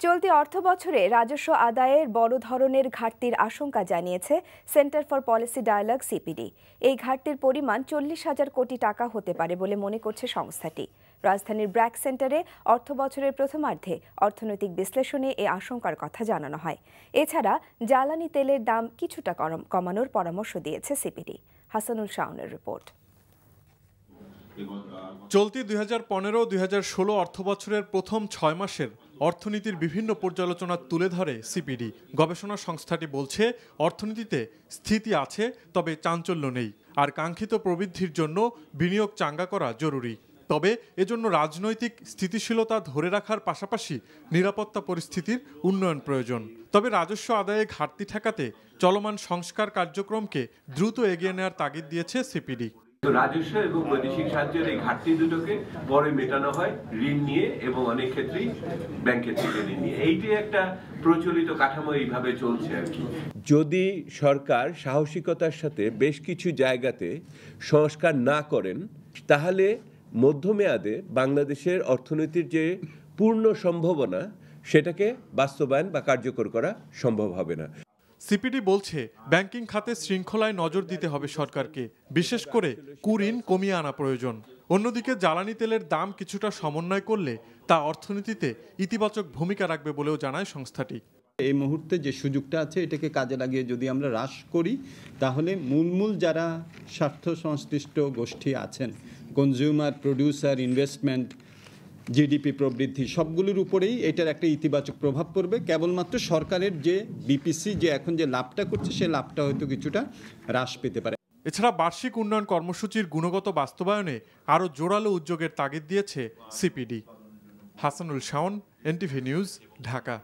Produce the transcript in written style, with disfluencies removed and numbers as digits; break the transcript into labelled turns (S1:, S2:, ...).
S1: চলতি অর্থবছরে রাজস্ব আদায়ের বড় ধরনের ঘাটতির আশঙ্কা জানিয়েছে Centre for Policy Dialogue CPD. এই ঘাটতির পরিমাণ 40,000 কোটি টাকা হতে পারে বলে মনে করছে সংস্থাটি। রাজধানীর ব্র্যাক সেন্টারে অর্থবছরের প্রথমার্ধে অর্থনৈতিক বিশ্লেষণে এই আশঙ্কার কথা জানানো হয়। এছাড়া জ্বালানি তেলের দাম কিছুটা কমানোর পরামর্শ দিয়েছে সিপিডি। হাসানুল শাওনের রিপোর্ট।
S2: চলতি 2015-2016 অর্থবছরের প্রথম 6 মাসের অর্থনীতির বিভিন্ন পর্যালোচনা তুলে ধরে সিপিডি। গবেষণা সংস্থাটি বলছে, অর্থনীতিতে স্থিতি আছে, তবে চাঞ্চল্য নেই, আর কাঙ্ক্ষিত প্রবৃদ্ধির জন্য বিনিয়োগ চাঙ্গা করা জরুরি। তবে এজন্য রাজনৈতিক স্থিতিশীলতা ধরে রাখার পাশাপাশি নিরাপত্তা পরিস্থিতির উন্নয়ন প্রয়োজন। তবে রাজস্ব আদায়ে ঘাটতি ঠেকাতে চলমান সংস্কার কার্যক্রমকে দ্রুত এগিয়ে নেওয়ার তাগিদ দিয়েছে সিপিডি।
S3: রাজস্ব এবং বৈদেশিক সাহায্যের এই ঘাটতি দুটোকে পরে মেটানো হয় ঋণ নিয়ে, এবং অনেক ক্ষেত্রেই ব্যাংকের থেকে ঋণ নিয়ে। এইটাই একটা প্রচলিত কাঠামো, এইভাবে চলছে আর কি।
S4: যদি সরকার সাহসিকতার সাথে বেশ কিছু জায়গাতে সংস্কার না করেন, তাহলে মধ্যমেয়াদে বাংলাদেশের অর্থনীতির যে পূর্ণ সম্ভাবনা, সেটাকে বাস্তবায়ন বা কার্যকর করা সম্ভব হবে না।
S2: সিপিডি বলছে, ব্যাংকিং খাতে শৃঙ্খলায় নজর দিতে হবে সরকারকে, বিশেষ করে কুঋণ কমিয়ে আনা প্রয়োজন। অন্যদিকে জ্বালানি তেলের দাম কিছুটা সমন্বয় করলে তা অর্থনীতিতে ইতিবাচক ভূমিকা রাখবে বলেও জানায় সংস্থাটি।
S5: এই মুহূর্তে যে সুযোগটা আছে, এটাকে কাজে লাগিয়ে যদি আমরা হ্রাস করি, তাহলে মূল যারা স্বার্থ সংশ্লিষ্ট গোষ্ঠী আছেন, কনজিউমার, প্রডিউসার, ইনভেস্টমেন্ট, জিডিপি প্রবৃদ্ধি, সবগুলোর উপরেই এটার একটা ইতিবাচক প্রভাব পড়বে। কেবলমাত্র সরকারের যে বিপিসি যে এখন যে লাভটা করছে, সে লাভটা হয়তো কিছুটা হ্রাস পেতে পারে।
S2: এছাড়া বার্ষিক উন্নয়ন কর্মসূচির গুণগত বাস্তবায়নে আরও জোরালো উদ্যোগের তাগিদ দিয়েছে CPD. Hasanul Shaon, NTV news, Dhaka.